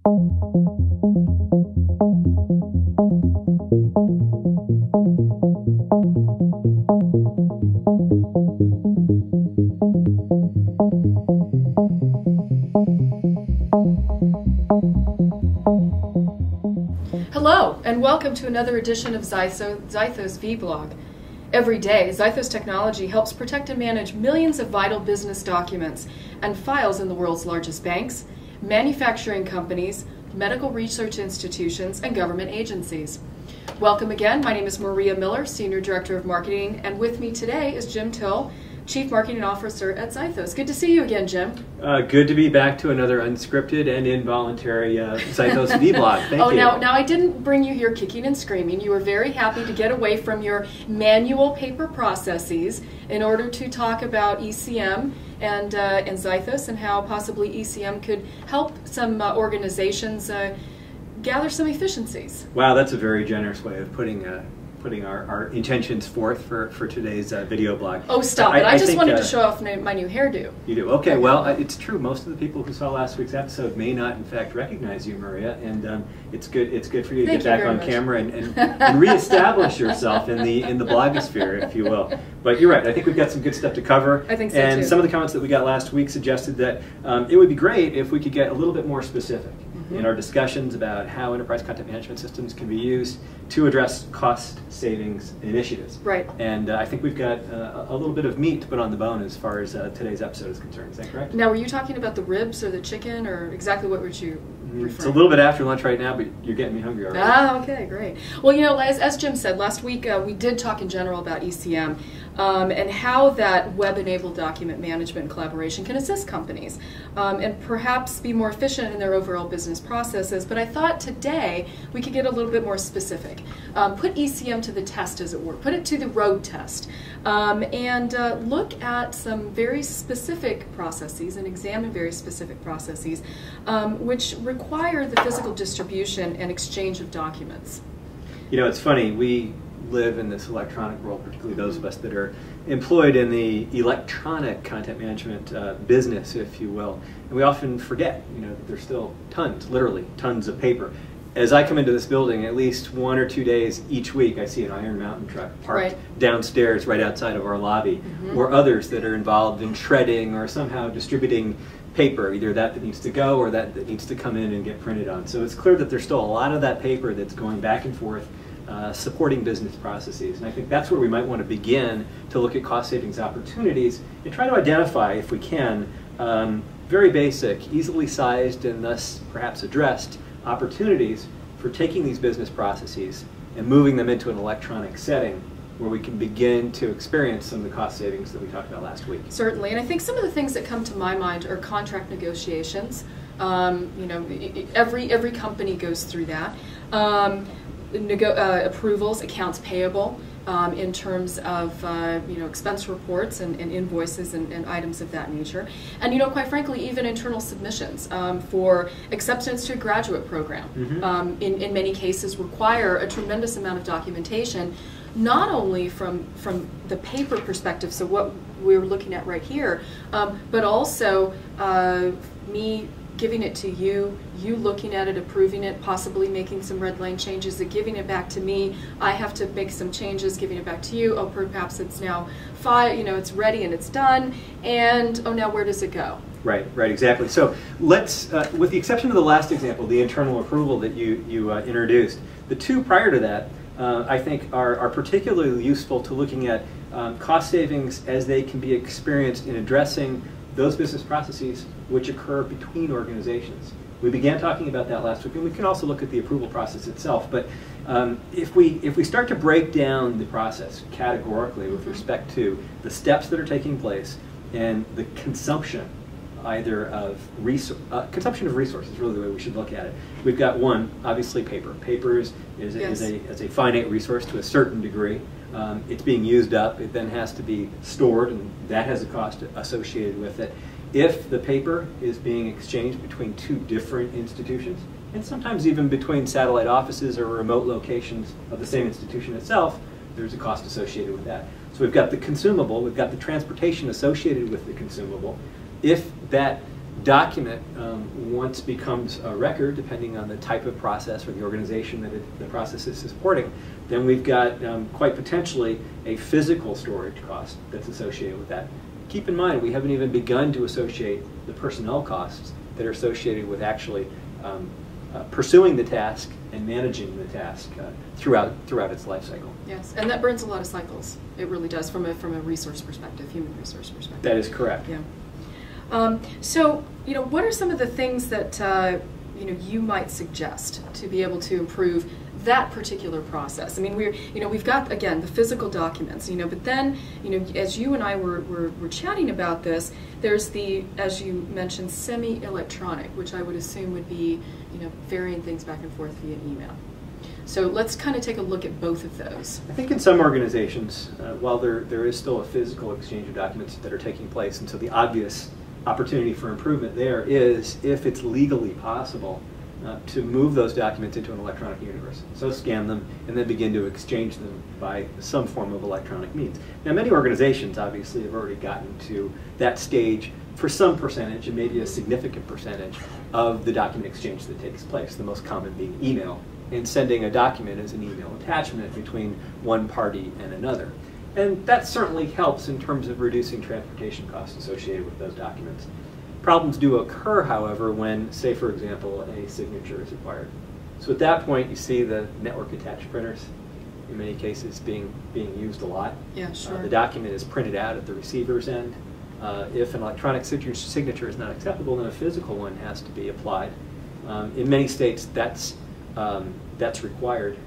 Hello, and welcome to another edition of Zythos vblog. Every day, Zythos technology helps protect and manage millions of vital business documents and files in the world's largest banks, manufacturing companies, medical research institutions, and government agencies. Welcome again. My name is Maria Miller, Senior Director of Marketing, and with me today is Jim Till, Chief Marketing Officer at Zythos. Good to see you again, Jim. Good to be back to another unscripted and involuntary Zythos vlog. Thank you. Now I didn't bring you here kicking and screaming. You were very happy to get away from your manual paper processes in order to talk about ECM and Zythos and how possibly ECM could help some organizations gather some efficiencies. Wow, that's a very generous way of putting our intentions forth for today's video blog. Oh, stop it. I just wanted to show off my new hairdo. You do? Okay, well, it's true. Most of the people who saw last week's episode may not, in fact, recognize you, Maria, and it's good for you to get back on camera and reestablish yourself in the blogosphere, if you will. But you're right. I think we've got some good stuff to cover. I think so, and too. Some of the comments that we got last week suggested that it would be great if we could get a little bit more specific in our discussions about how enterprise content management systems can be used to address cost savings initiatives. Right. And I think we've got a little bit of meat to put on the bone as far as today's episode is concerned. Is that correct? Now, were you talking about the ribs or the chicken, or exactly what were you referring? It's a little bit after lunch right now, but you're getting me hungry already. Ah, okay, great. Well, you know, as Jim said, last week we did talk in general about ECM and how that web-enabled document management and collaboration can assist companies and perhaps be more efficient in their overall business processes. But I thought today we could get a little bit more specific. Put ECM to the test, as it were. Put it to the road test. And look at some very specific processes and examine very specific processes which require the physical distribution and exchange of documents. You know, it's funny. We live in this electronic world, particularly those of us that are employed in the electronic content management business, if you will. And we often forget, that there's still tons, literally tons of paper. As I come into this building, at least 1 or 2 days each week, I see an Iron Mountain truck parked downstairs right outside of our lobby, or others that are involved in shredding or somehow distributing paper, either that needs to go or that needs to come in and get printed on. So it's clear that there's still a lot of that paper that's going back and forth supporting business processes. And I think that's where we might want to begin to look at cost savings opportunities and try to identify, if we can, very basic, easily sized and thus perhaps addressed opportunities for taking these business processes and moving them into an electronic setting where we can begin to experience some of the cost savings that we talked about last week. Certainly, and I think some of the things that come to my mind are contract negotiations. Every company goes through that. Approvals, accounts payable, in terms of expense reports and invoices and items of that nature, and quite frankly, even internal submissions for acceptance to a graduate program. In many cases, require a tremendous amount of documentation, not only from the paper perspective, so what we're looking at right here, but also me giving it to you, you looking at it, approving it, possibly making some red line changes, giving it back to me. I have to make some changes, giving it back to you. Oh, perhaps it's now it's ready and it's done. And oh, now where does it go? Right, exactly. So let's, with the exception of the last example, the internal approval that you introduced, the two prior to that, I think are particularly useful to looking at cost savings as they can be experienced in addressing those business processes which occur between organizations. We began talking about that last week, and we can also look at the approval process itself. But if we start to break down the process categorically with respect to the steps that are taking place and the consumption, either of consumption of resources, really the way we should look at it. We've got one, obviously paper. Paper is a finite resource to a certain degree. It's being used up. It then has to be stored, and that has a cost associated with it. If the paper is being exchanged between two different institutions, and sometimes even between satellite offices or remote locations of the same institution itself, there's a cost associated with that. So we've got the consumable, we've got the transportation associated with the consumable. If that document once becomes a record, depending on the type of process or the organization that the process is supporting, then we've got quite potentially a physical storage cost that's associated with that. Keep in mind, we haven't even begun to associate the personnel costs that are associated with actually pursuing the task and managing the task throughout its life cycle. Yes, and that burns a lot of cycles. It really does, from a resource perspective, human resource perspective. That is correct. Yeah. So, what are some of the things that you might suggest to be able to improve that particular process? I mean, we've got, again, the physical documents, but then, as you and I were chatting about this, there's the, as you mentioned, semi-electronic, which I would assume would be, varying things back and forth via email. So let's kind of take a look at both of those. I think in some organizations, while there is still a physical exchange of documents that are taking place, and so the obvious opportunity for improvement there is, if it's legally possible, to move those documents into an electronic universe. So scan them and then begin to exchange them by some form of electronic means. Now, many organizations obviously have already gotten to that stage for some percentage, and maybe a significant percentage, of the document exchange that takes place, the most common being email, and sending a document as an email attachment between one party and another. And that certainly helps in terms of reducing transportation costs associated with those documents. Problems do occur, however, when, say for example, a signature is required. So at that point, you see the network attached printers, in many cases, being used a lot. Yeah, sure. The document is printed out at the receiver's end. If an electronic signature is not acceptable, then a physical one has to be applied. In many states, that's required.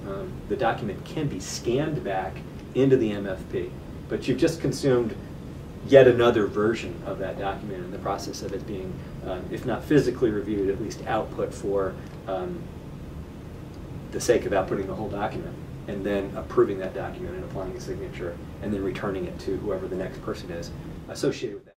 The document can be scanned back into the MFP, but you've just consumed yet another version of that document in the process of it being, if not physically reviewed, at least output for the sake of outputting the whole document, and then approving that document and applying a signature, and then returning it to whoever the next person is associated with that.